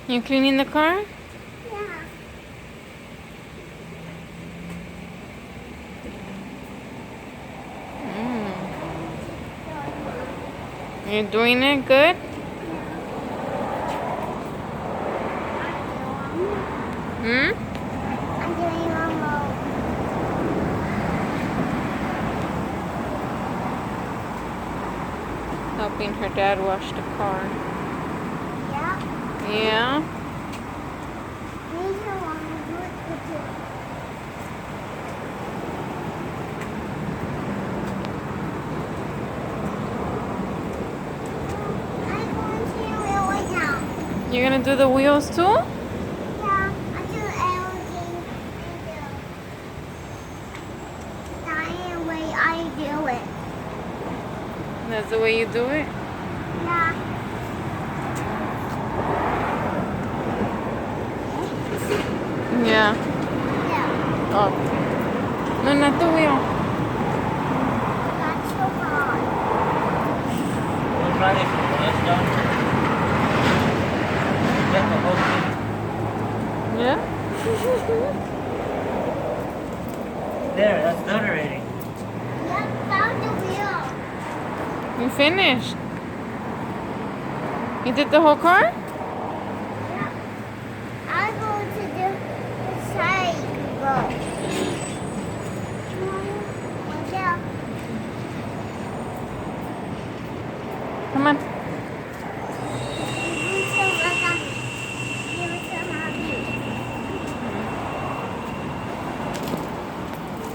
You cleaning the car? Yeah. You doing it good? Hmm? I'm doing one more. Helping her dad wash the car. Yeah. Yeah? These are one good to I'm going to wheel right now. You're gonna do the wheels too? Yeah. I do everything. I do. Way I do it. That's the way you do it? Yeah. Yeah. Yeah. Oh. No, not the wheel. That's so hard. We'll try this one. That's done. Get the whole thing. Yeah? There, that's done already. Yep, found the wheel. You finished. You did the whole car? Yeah. I go to the side. Go. Watch out. Come on.